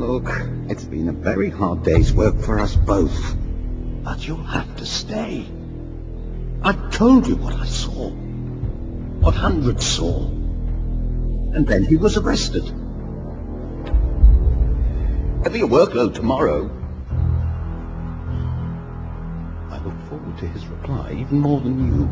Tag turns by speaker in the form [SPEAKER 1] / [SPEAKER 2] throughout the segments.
[SPEAKER 1] Look, it's been a very hard day's work for us both. But you'll have to stay. I told you what I saw. What hundreds saw. And then he was arrested. There'll be a workload tomorrow. I look forward to his reply even more than you.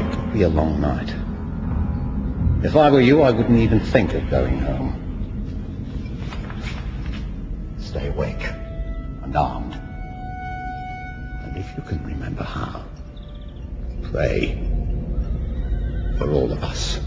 [SPEAKER 1] It'll be a long night. If I were you, I wouldn't even think of going home. Stay awake and armed. And if you can remember how, pray for all of us.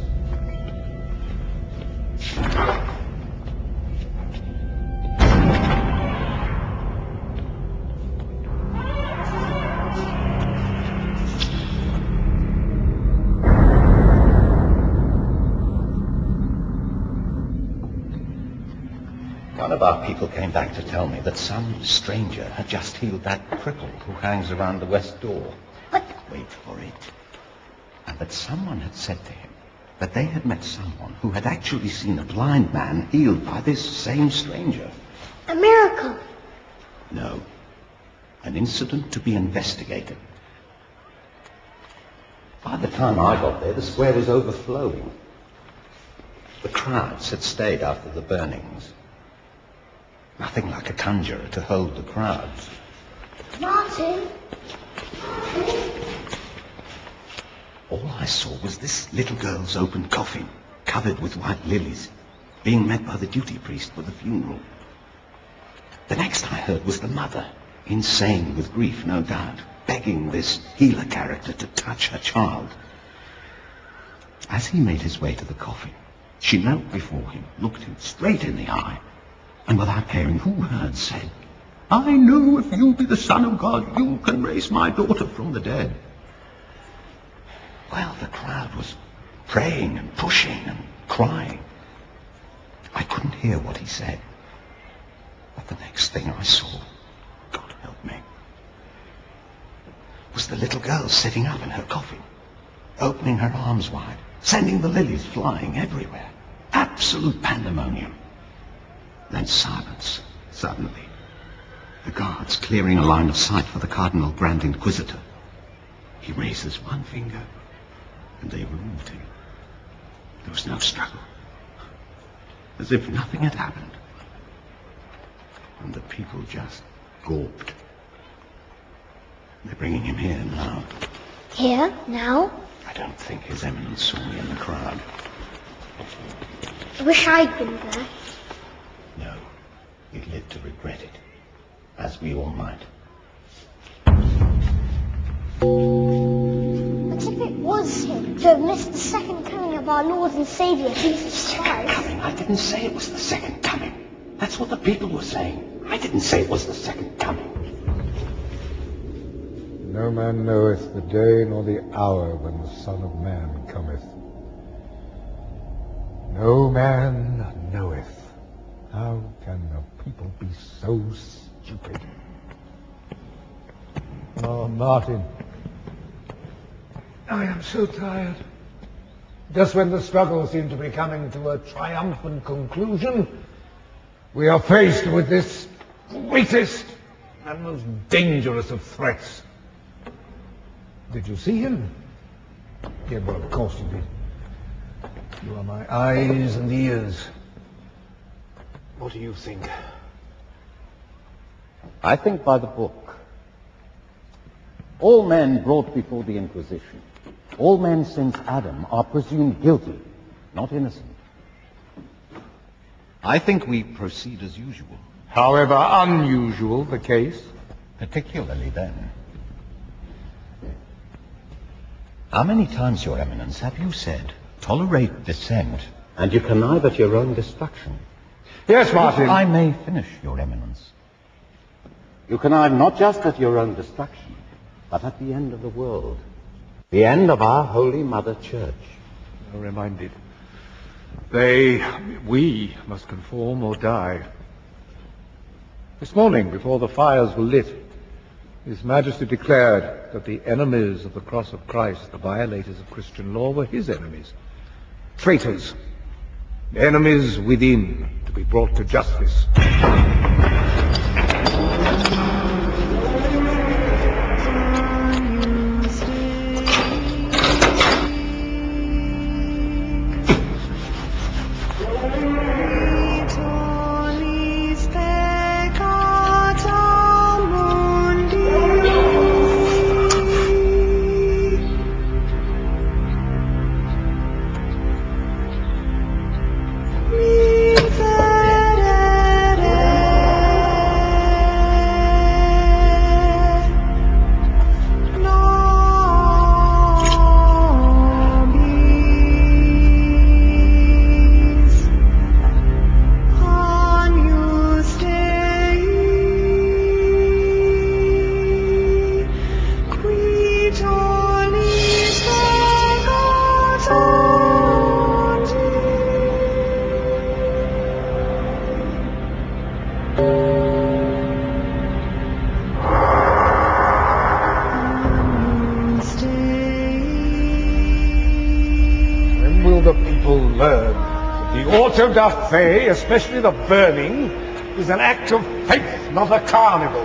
[SPEAKER 1] One of our people came back to tell me that some stranger had just healed that cripple who hangs around the west door.
[SPEAKER 2] What?
[SPEAKER 1] Wait for it. And that someone had said to him that they had met someone who had actually seen a blind man healed by this same stranger.
[SPEAKER 2] A miracle.
[SPEAKER 1] No. An incident to be investigated. By the time I got there, the square was overflowing. The crowds had stayed after the burnings. Nothing like a conjurer to hold the crowds.
[SPEAKER 2] Martin?
[SPEAKER 1] All I saw was this little girl's open coffin, covered with white lilies, being met by the duty priest for the funeral. The next I heard was the mother, insane with grief, no doubt, begging this healer character to touch her child. As he made his way to the coffin, she knelt before him, looked him straight in the eye, and without caring who heard, said, "I know if you be the Son of God, you can raise my daughter from the dead." Well, the crowd was praying and pushing and crying. I couldn't hear what he said. But the next thing I saw, God help me, was the little girl sitting up in her coffin, opening her arms wide, sending the lilies flying everywhere. Absolute pandemonium. Then silence, suddenly. The guards clearing a line of sight for the Cardinal Grand Inquisitor. He raises one finger, and they removed him. There was no struggle. As if nothing had happened. And the people just gawped. They're bringing him here now.
[SPEAKER 2] Here? Now?
[SPEAKER 1] I don't think His Eminence saw me in the crowd.
[SPEAKER 2] I wish I'd been there.
[SPEAKER 1] No, he'd live to regret it, as we all might.
[SPEAKER 2] But if it was him, to have missed the second coming of our Lord and Saviour, Jesus Christ.
[SPEAKER 1] Coming? I didn't say it was the second coming. That's what the people were saying. I didn't say it was the second coming.
[SPEAKER 3] No man knoweth the day nor the hour when the Son of Man cometh. No man knoweth. How can the people be so stupid? Oh, Martin. I am so tired. Just when the struggle seemed to be coming to a triumphant conclusion, we are faced with this greatest and most dangerous of threats. Did you see him? Yeah, well, of course you did. You are my eyes and ears. What do you think?
[SPEAKER 1] I think by the book. All men brought before the Inquisition, all men since Adam, are presumed guilty, not innocent. I think we proceed as usual.
[SPEAKER 3] However unusual the case.
[SPEAKER 1] Particularly then. How many times, Your Eminence, have you said, tolerate dissent, and you connive at your own destruction?
[SPEAKER 3] Yes, Martin.
[SPEAKER 1] If I may finish, Your Eminence. You connive not just at your own destruction, but at the end of the world. The end of our Holy Mother Church.
[SPEAKER 3] I'm reminded. We must conform or die. This morning, before the fires were lit, His Majesty declared that the enemies of the cross of Christ, the violators of Christian law, were his enemies. Traitors, enemies within, to be brought to justice. Auto da fe, especially the burning, is an act of faith, not a carnival.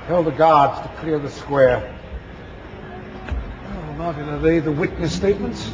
[SPEAKER 3] Tell the guards to clear the square. Oh, Martin, are they the witness statements?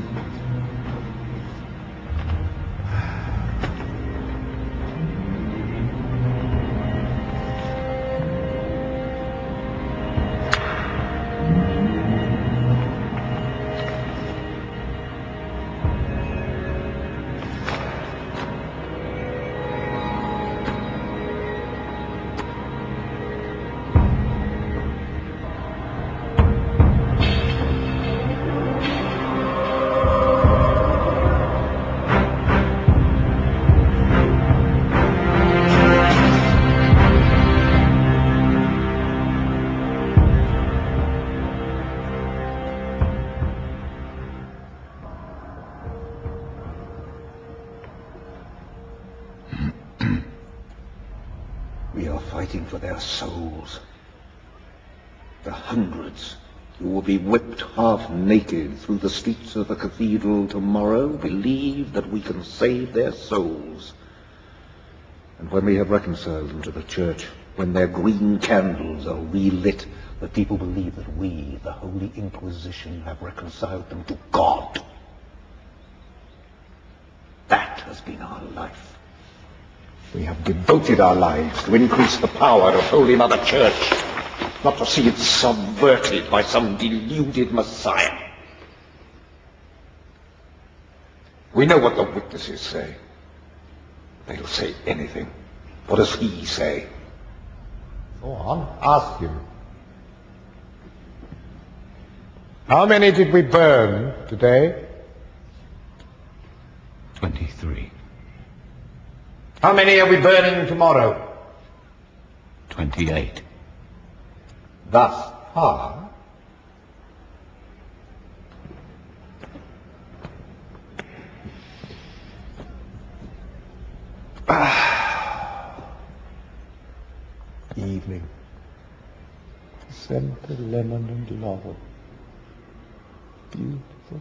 [SPEAKER 1] We are fighting for their souls. The hundreds who will be whipped half naked through the streets of the cathedral tomorrow believe that we can save their souls. And when we have reconciled them to the church, when their green candles are relit, the people believe that we, the Holy Inquisition, have reconciled them to God. That has been our life. We have devoted our lives to increase the power of Holy Mother Church, not to see it subverted by some deluded Messiah. We know what the witnesses say. They'll say anything. What does he say?
[SPEAKER 3] Go on, ask him. How many did we burn today?
[SPEAKER 1] 23.
[SPEAKER 3] How many are we burning tomorrow?
[SPEAKER 1] 28.
[SPEAKER 3] Thus far, evening. Scent of lemon and laurel. Beautiful.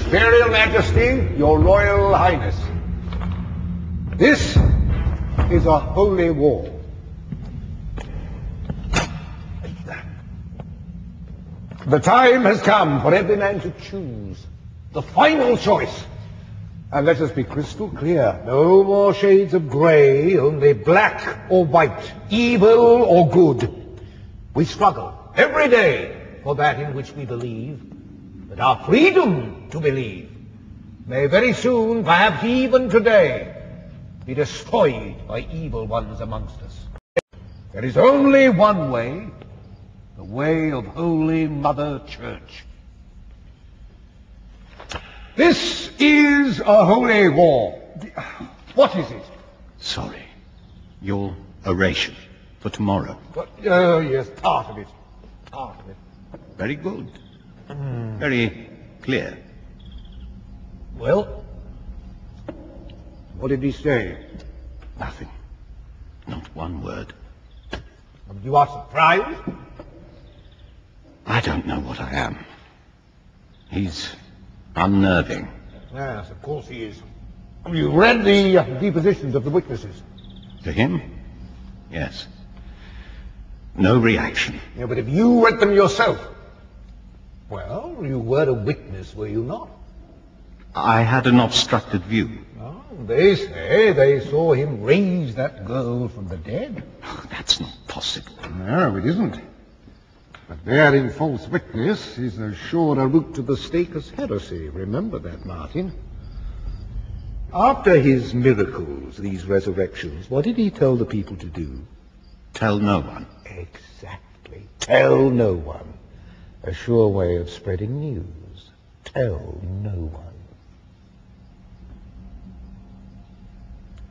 [SPEAKER 3] Imperial Majesty, Your Royal Highness, this is a holy war. The time has come for every man to choose the final choice. And let us be crystal clear. No more shades of grey, only black or white, evil or good. We struggle every day for that in which we believe, but our freedom to believe may very soon, perhaps even today, be destroyed by evil ones amongst us. There is only one way, the way of Holy Mother Church. This is a holy war. What is it?
[SPEAKER 1] Sorry. Your oration. For tomorrow.
[SPEAKER 3] But, oh, yes, part of it. Part of it.
[SPEAKER 1] Very good. Very clear.
[SPEAKER 3] Well, what did he say?
[SPEAKER 1] Nothing. Not one word.
[SPEAKER 3] You are surprised?
[SPEAKER 1] I don't know what I am. He's unnerving.
[SPEAKER 3] Yes, of course he is. You read the depositions of the witnesses?
[SPEAKER 1] To him? Yes. No reaction.
[SPEAKER 3] Yeah, but if you read them yourself, well, you were a witness, were you not?
[SPEAKER 1] I had an obstructed view.
[SPEAKER 3] Oh, they say they saw him raise that girl from the dead.
[SPEAKER 1] Oh, that's not possible.
[SPEAKER 3] No, it isn't. But bearing false witness is as sure a route to the stake as heresy. Remember that, Martin. After his miracles, these resurrections, what did he tell the people to do?
[SPEAKER 1] Tell no one.
[SPEAKER 3] Exactly. Tell no one. A sure way of spreading news. Tell no one.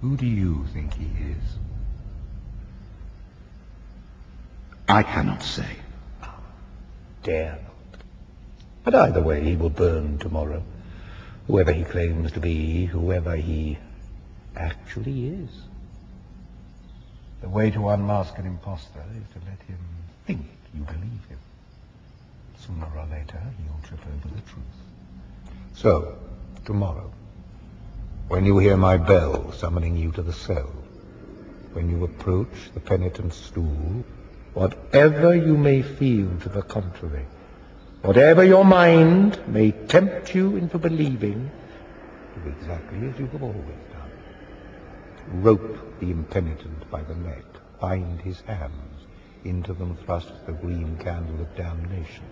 [SPEAKER 3] Who do you think he is?
[SPEAKER 1] I cannot say.
[SPEAKER 3] Dare not. But either way, he will burn tomorrow. Whoever he claims to be, whoever he actually is. The way to unmask an impostor is to let him think you believe him. Sooner or later, he'll trip over the truth. So, tomorrow, when you hear my bell summoning you to the cell, when you approach the penitent's stool, whatever you may feel to the contrary, whatever your mind may tempt you into believing, do exactly as you have always done. Rope the impenitent by the neck, bind his hands, into them thrust the green candle of damnation.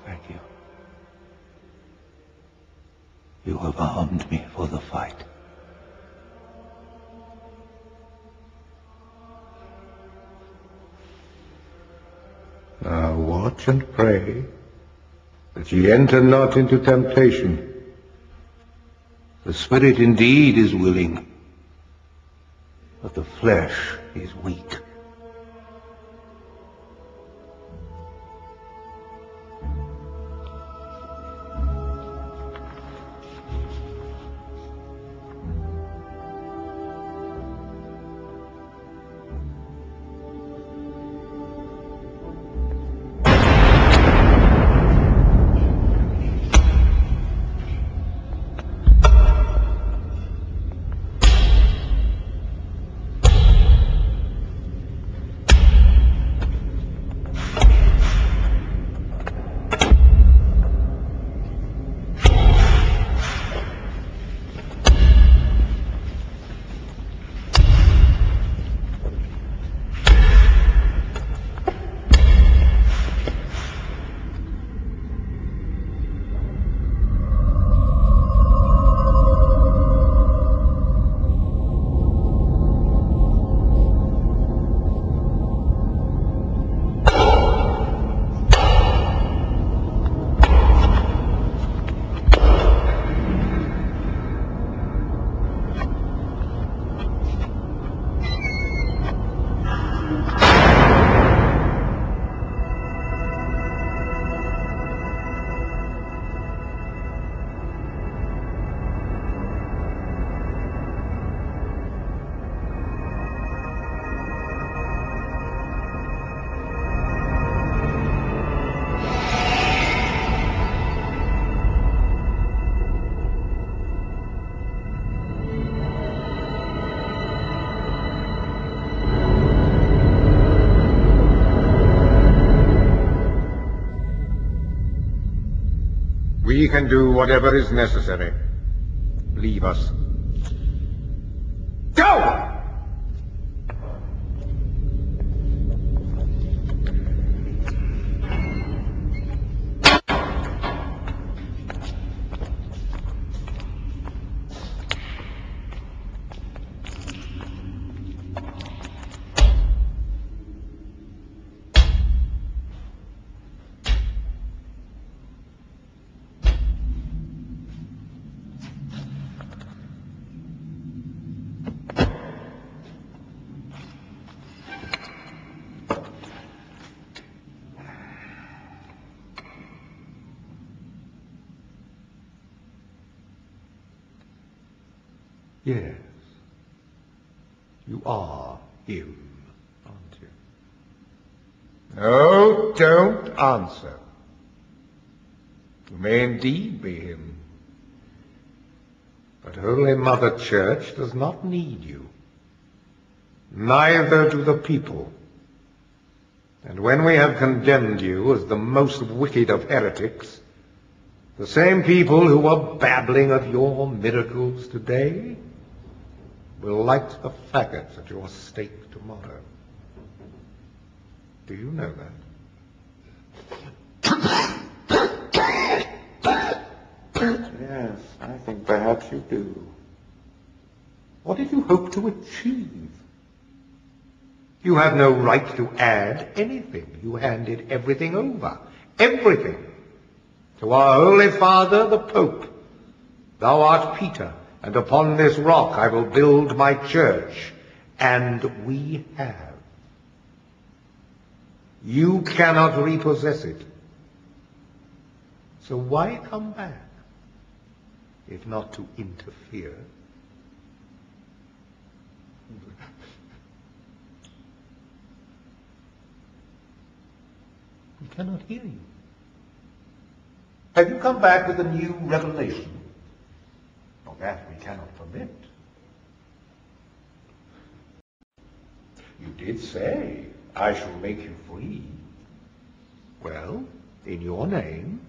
[SPEAKER 1] Thank you. You have armed me for the fight.
[SPEAKER 3] Now watch and pray that ye enter not into temptation. The spirit indeed is willing,
[SPEAKER 4] but the flesh is weak.
[SPEAKER 3] We can do whatever is necessary. Leave us. Go!
[SPEAKER 4] Yes. You are him, aren't you?
[SPEAKER 3] No, don't answer. You may indeed be him. But Holy Mother Church does not need you. Neither do the people. And when we have condemned you as the most wicked of heretics, the same people who are babbling of your miracles today will light the faggots at your stake tomorrow. Do you know that?
[SPEAKER 4] Yes, I think perhaps you do. What did you hope to achieve?
[SPEAKER 3] You have no right to add anything. You handed everything over. Everything. To our Holy Father, the Pope. Thou art Peter, and upon this rock I will build my church. And we have. You cannot repossess it. So why come back, if not to interfere? We cannot hear you.
[SPEAKER 4] Have you come back with a new revelation? Well, that we cannot permit. You did say, I shall make you free.
[SPEAKER 3] Well, in your name,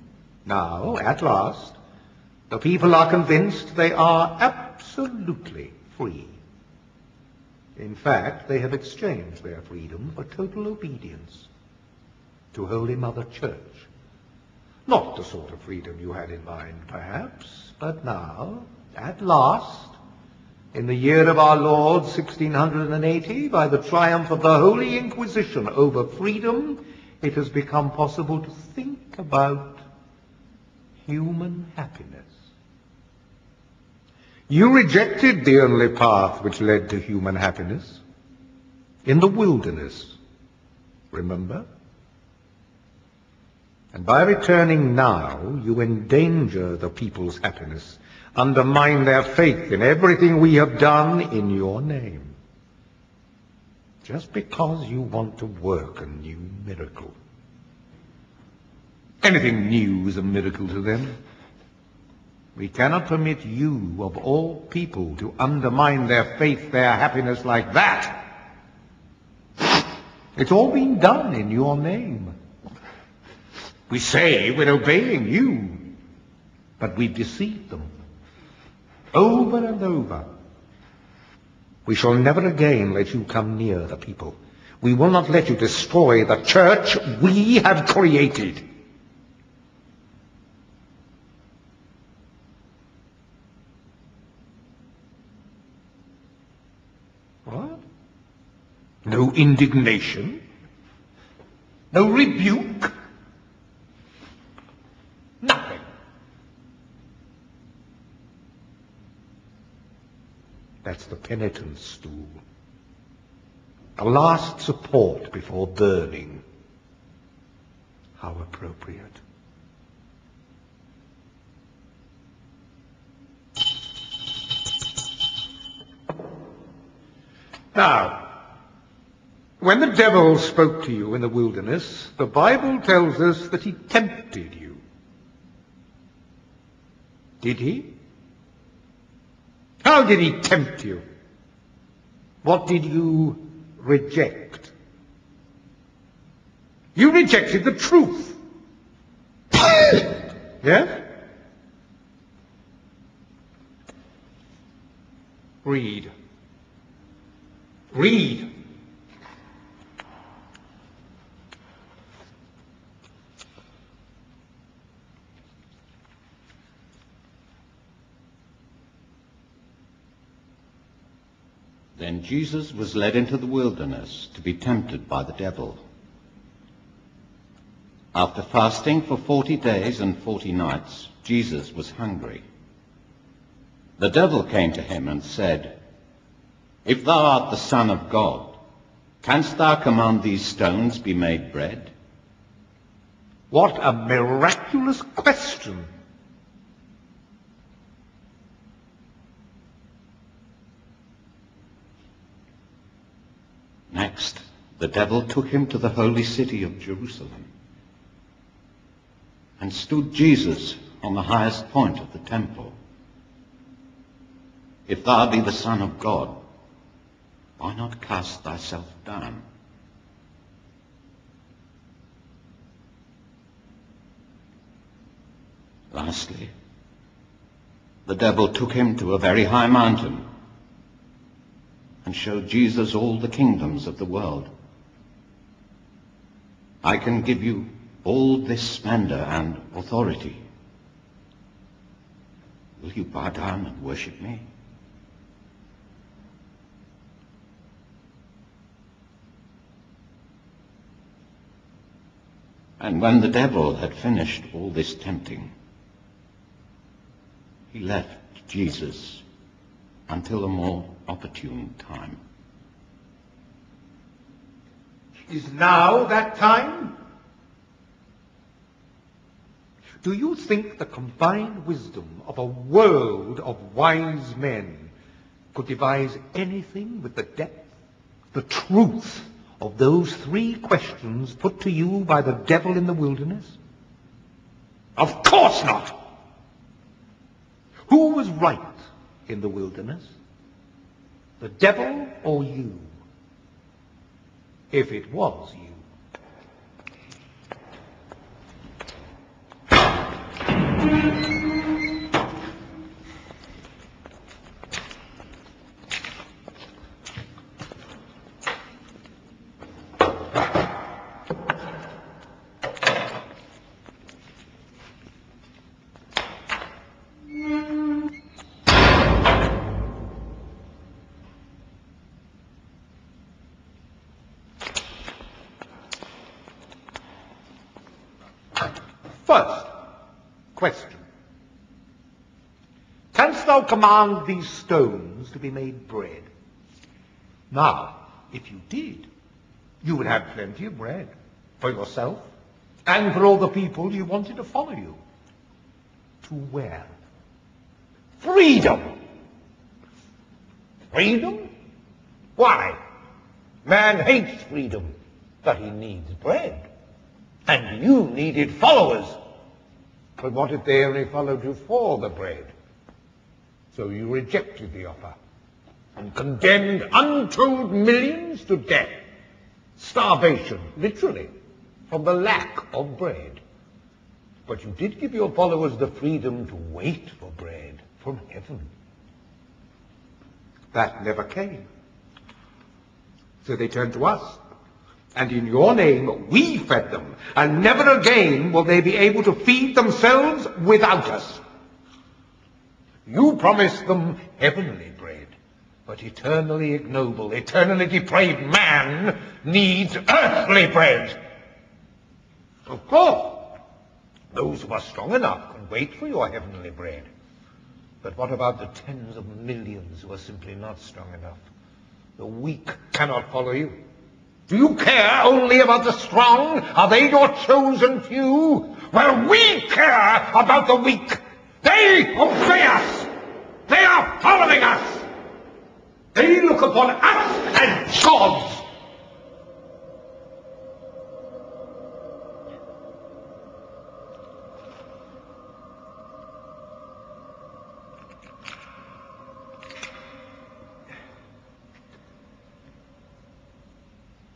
[SPEAKER 3] now, at last, the people are convinced they are absolutely free. In fact, they have exchanged their freedom for total obedience to Holy Mother Church. Not the sort of freedom you had in mind, perhaps, but now, at last, in the year of our Lord 1680, by the triumph of the Holy Inquisition over freedom, it has become possible to think about human happiness. You rejected the only path which led to human happiness. In the wilderness, remember? And by returning now, you endanger the people's happiness, undermine their faith in everything we have done in your name. Just because you want to work a new miracle. Anything new is a miracle to them. We cannot permit you, of all people, to undermine their faith, their happiness like that. It's all been done in your name. We say we're obeying you, but we've deceived them. Over and over. We shall never again let you come near the people. We will not let you destroy the church we have created. What? No indignation? No rebuke? Nothing. That's the penitence stool. A last support before burning. How appropriate. Now, when the devil spoke to you in the wilderness, the Bible tells us that he tempted you. Did he? How did he tempt you? What did you reject? You rejected the truth. Yes? Read. Read.
[SPEAKER 1] Then Jesus was led into the wilderness to be tempted by the devil. After fasting for 40 days and 40 nights, Jesus was hungry. The devil came to him and said, "If thou art the Son of God, canst thou command these stones be made bread?"
[SPEAKER 3] What a miraculous question!
[SPEAKER 1] Next, the devil took him to the holy city of Jerusalem and stood Jesus on the highest point of the temple. "If thou be the Son of God, why not cast thyself down? Lastly, the devil took him to a very high mountain and showed Jesus all the kingdoms of the world. "I can give you all this splendor and authority. Will you bow down and worship me?" And when the devil had finished all this tempting, he left Jesus until a more opportune time.
[SPEAKER 3] Is now that time? Do you think the combined wisdom of a world of wise men could devise anything with the depth, the truth of those three questions put to you by the devil in the wilderness? Of course not! Who was right in the wilderness? The devil or you? If it was you. First question. Canst thou command these stones to be made bread. Now, if you did, you would have plenty of bread for yourself and for all the people you wanted to follow you. To where? Freedom! Freedom? Why? Man hates freedom, but he needs bread. And you needed followers. But what if they only followed you for the bread? So you rejected the offer and condemned untold millions to death. Starvation, literally, from the lack of bread. But you did give your followers the freedom to wait for bread from heaven. That never came. So they turned to us. And in your name, we fed them. And never again will they be able to feed themselves without us. You promised them heavenly bread. But eternally ignoble, eternally depraved man needs earthly bread. Of course, those who are strong enough can wait for your heavenly bread. But what about the tens of millions who are simply not strong enough? The weak cannot follow you. Do you care only about the strong? Are they your chosen few? Well, we care about the weak. They obey us. They are following us. They look upon us as gods.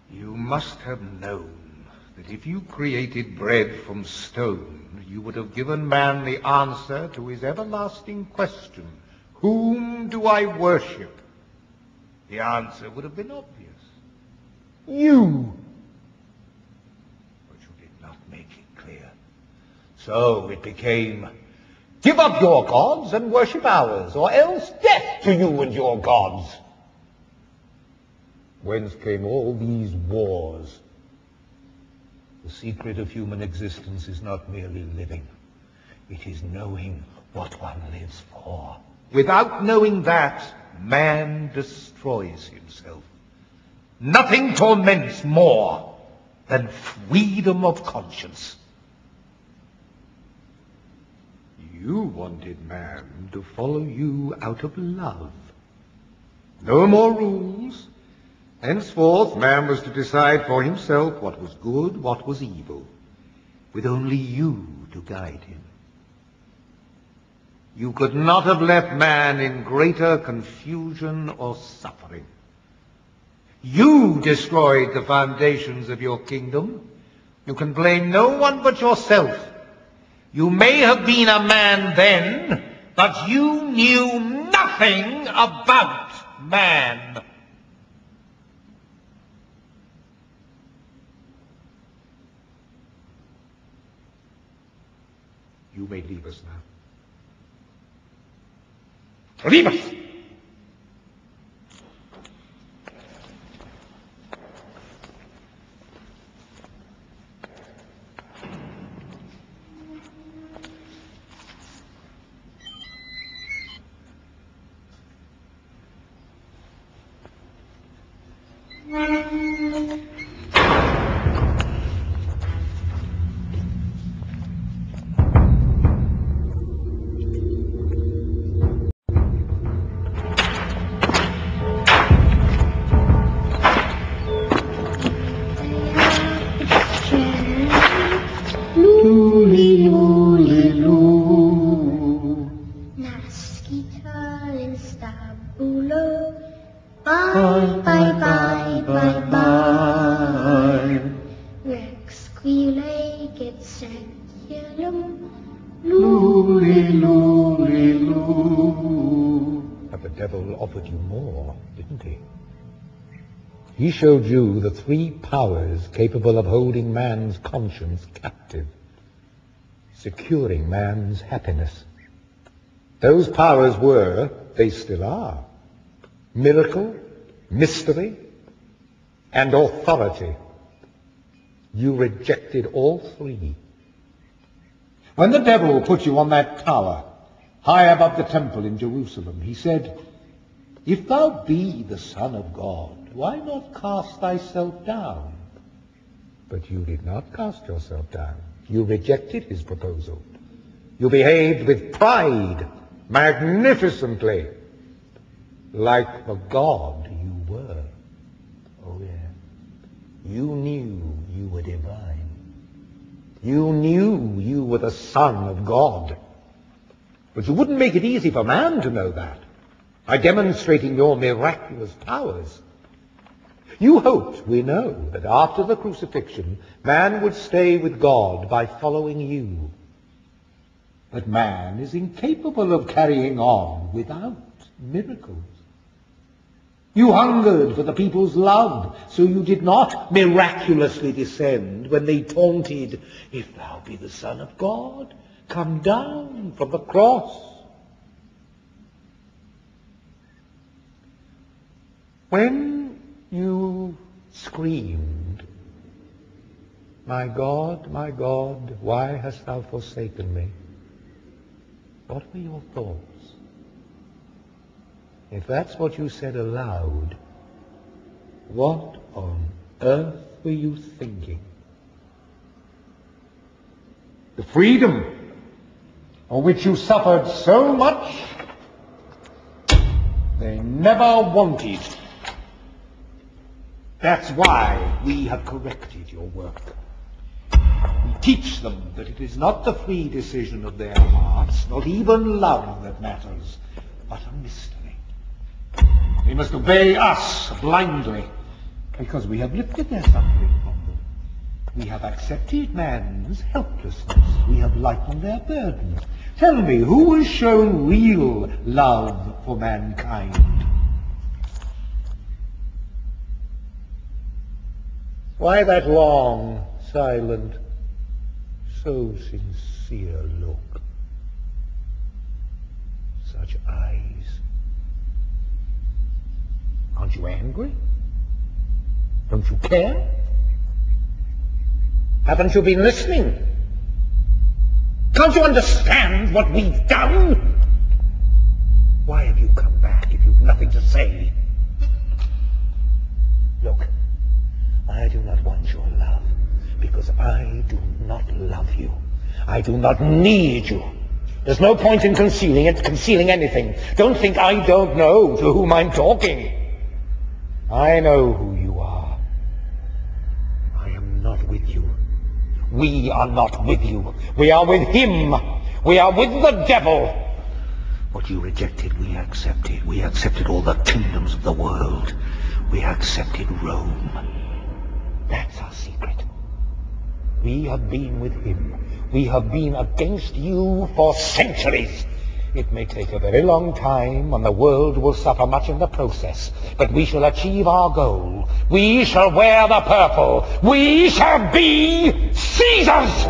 [SPEAKER 3] You must have known that if you created bread from stone, you would have given man the answer to his everlasting question, whom do I worship? The answer would have been obvious. You. But you did not make it clear. So it became, give up your gods and worship ours, or else death to you and your gods. Whence came all these wars? The secret of human existence is not merely living. It is knowing what one lives for. Without knowing that, man destroys himself. Nothing torments more than freedom of conscience. You wanted man to follow you out of love. No more rules. Henceforth, man was to decide for himself what was good, what was evil, with only you to guide him. You could not have left man in greater confusion or suffering. You destroyed the foundations of your kingdom. You can blame no one but yourself. You may have been a man then, but you knew nothing about man. You may leave us now. Leave us! But the devil offered you more, didn't he? He showed you the three powers capable of holding man's conscience captive, securing man's happiness. Those powers were, they still are, miracle, mystery, and authority. You rejected all three. When the devil put you on that tower, high above the temple in Jerusalem, he said, "If thou be the Son of God, why not cast thyself down?" But you did not cast yourself down. You rejected his proposal. You behaved with pride, magnificently, like the God you were. Oh, yeah. You knew you were divine. You knew you were the Son of God. But you wouldn't make it easy for man to know that by demonstrating your miraculous powers. You hoped, we know, that after the crucifixion, man would stay with God by following you. But man is incapable of carrying on without miracles. You hungered for the people's love, so you did not miraculously descend when they taunted, "If thou be the Son of God, come down from the cross." When you screamed, my God, why hast thou forsaken me?" What were your thoughts? If that's what you said aloud, what on earth were you thinking? The freedom for which you suffered so much, they never wanted. That's why we have corrected your work. We teach them that it is not the free decision of their hearts, not even love that matters, but a mystery. They must obey us blindly, because we have lifted their suffering from them. We have accepted man's helplessness. We have lightened their burdens. Tell me, who has shown real love for mankind? Why that long, silent, so sincere look? Such eyes. Aren't you angry? Don't you care? Haven't you been listening? Can't you understand what we've done? Why have you come back if you've nothing to say? Look, I do not want your love, because I do not love you. I do not need you. There's no point in concealing anything. Don't think I don't know to whom I'm talking. I know who you are. I am not with you. We are not with you. We are with him. We are with the devil. What you rejected, we accepted. We accepted all the kingdoms of the world. We accepted Rome. That's our secret. We have been with him. We have been against you for centuries. It may take a very long time, and the world will suffer much in the process, but we shall achieve our goal. We shall wear the purple. We shall be Caesars!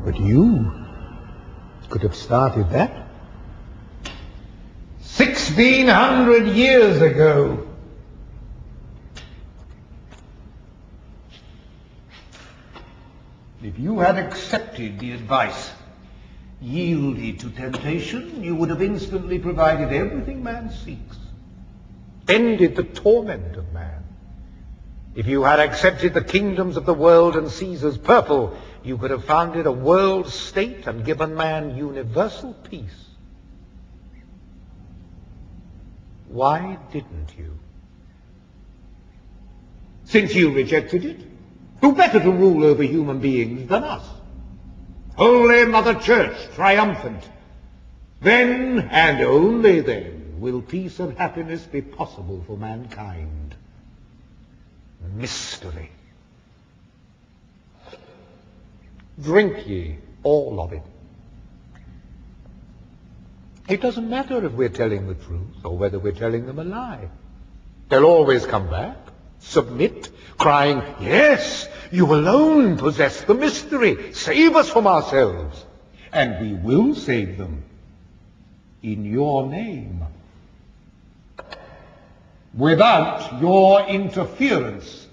[SPEAKER 3] But you could have started that 1,600 years ago. If you had accepted the advice, yielded to temptation, you would have instantly provided everything man seeks, ended the torment of man. If you had accepted the kingdoms of the world and Caesar's purple, you could have founded a world state and given man universal peace. Why didn't you? Since you rejected it, who better to rule over human beings than us? Holy Mother Church, triumphant. Then, and only then, will peace and happiness be possible for mankind. Mystery. Drink ye all of it. It doesn't matter if we're telling the truth or whether we're telling them a lie. They'll always come back, submit, crying, "Yes, You alone possess the mystery. Save us from ourselves, and we will save them in your name. Without your interference.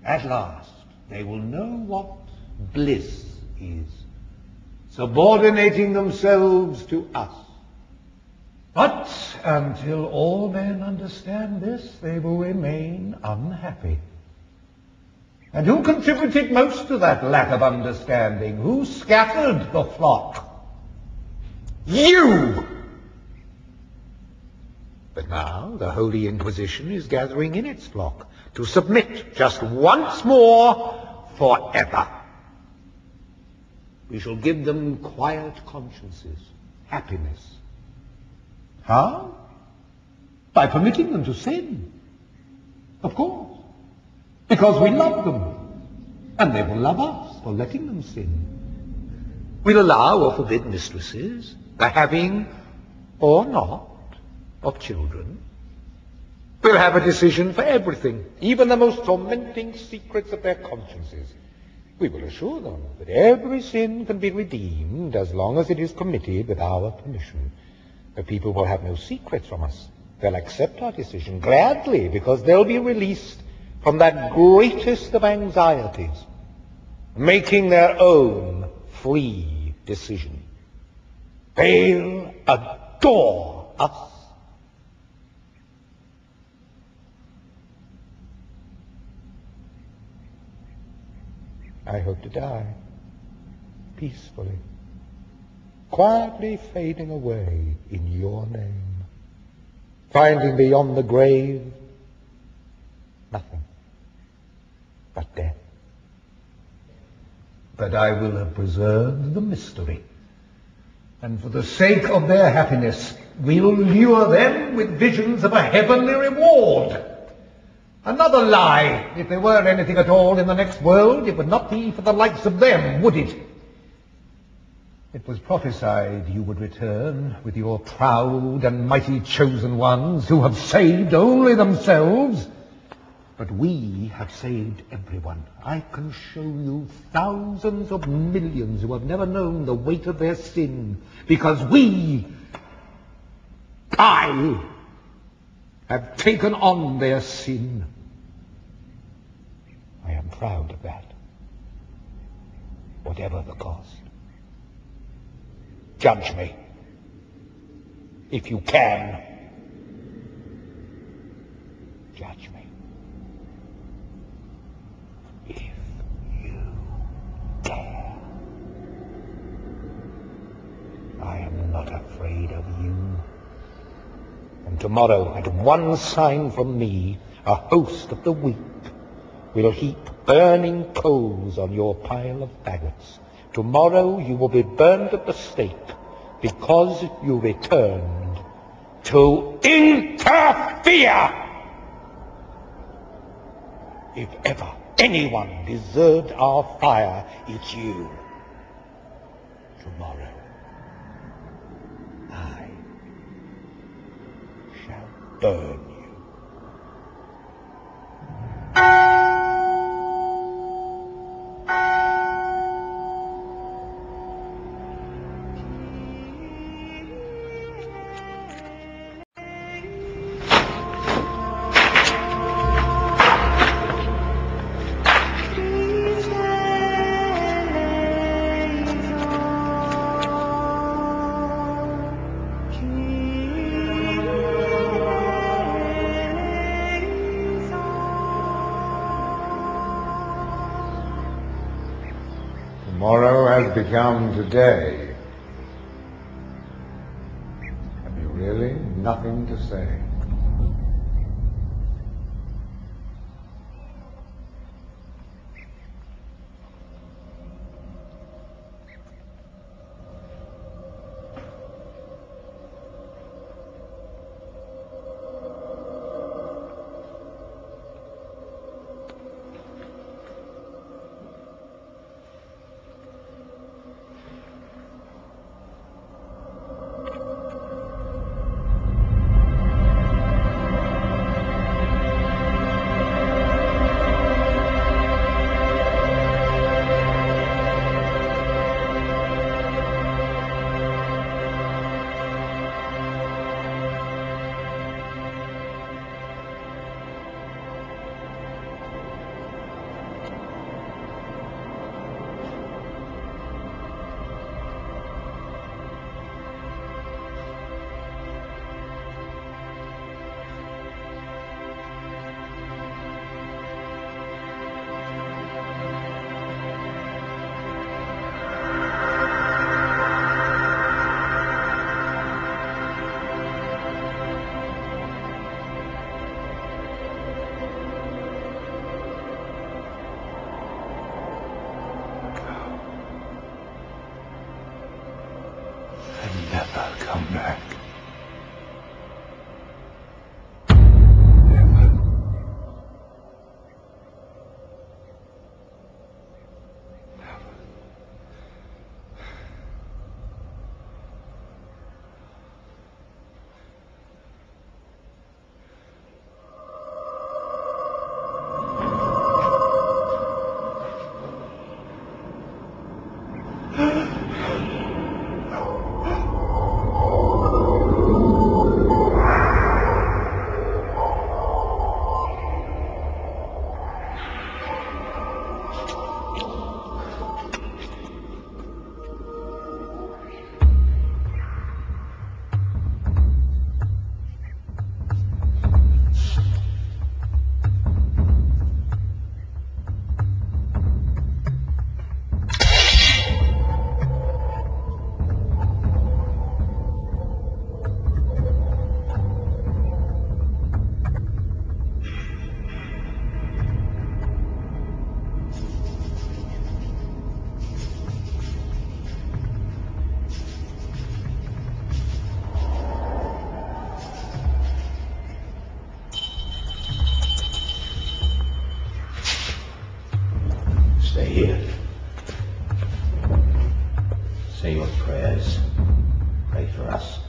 [SPEAKER 3] At last, they will know what bliss is, subordinating themselves to us. But until all men understand this, they will remain unhappy. And who contributed most to that lack of understanding? Who scattered the flock? You! But now the Holy Inquisition is gathering in its flock to submit just once more forever. We shall give them quiet consciences, happiness. How? By permitting them to sin. Of course. Because we love them. And they will love us for letting them sin. We'll allow or forbid mistresses, the having or not of children. We'll have a decision for everything, even the most tormenting secrets of their consciences. We will assure them that every sin can be redeemed as long as it is committed with our permission. The people will have no secrets from us. They'll accept our decision gladly because they'll be released from that greatest of anxieties, making their own free decision. They'll adore us. I hope to die peacefully, quietly fading away in your name, finding beyond the grave nothing but death. But I will have preserved the mystery, and for the sake of their happiness, we'll lure them with visions of a heavenly reward. Another lie. If there were anything at all in the next world, it would not be for the likes of them, would it? It was prophesied you would return with your proud and mighty chosen ones who have saved only themselves. But we have saved everyone. I can show you thousands of millions who have never known the weight of their sin, because I have taken on their sin. I am proud of that, whatever the cost. Judge me, if you can. Judge me, if you dare. I am not afraid of you. And tomorrow, at one sign from me, a host of the weak will heap burning coals on your pile of faggots. Tomorrow you will be burned at the stake because you returned to interfere. If ever anyone deserved our fire, it's you. Tomorrow I shall burn you.
[SPEAKER 5] Tomorrow has become today. Have you really nothing to say? come back.
[SPEAKER 1] Stay here. Say your prayers. Pray for us.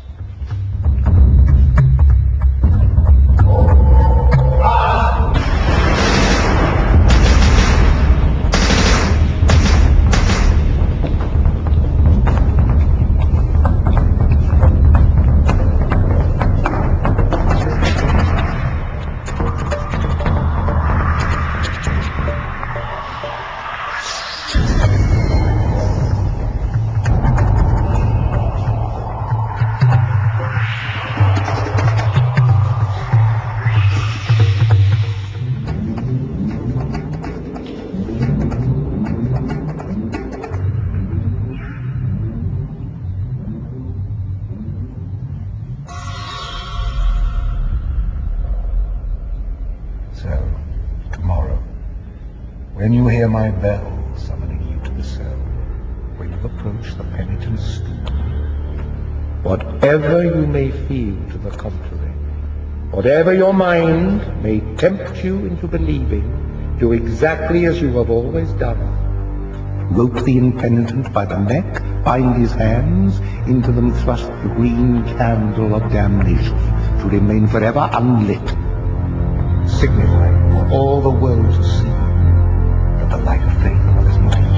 [SPEAKER 5] So, tomorrow, when you hear my bell summoning you to the cell, when you approach the penitent's stool, whatever you may feel to the contrary, whatever your mind may tempt you into believing, do exactly as you have always done. Rope the impenitent by the neck, bind his hands, into them thrust the green candle of damnation, to remain forever unlit, signifying for all the world to see that the light of faith is not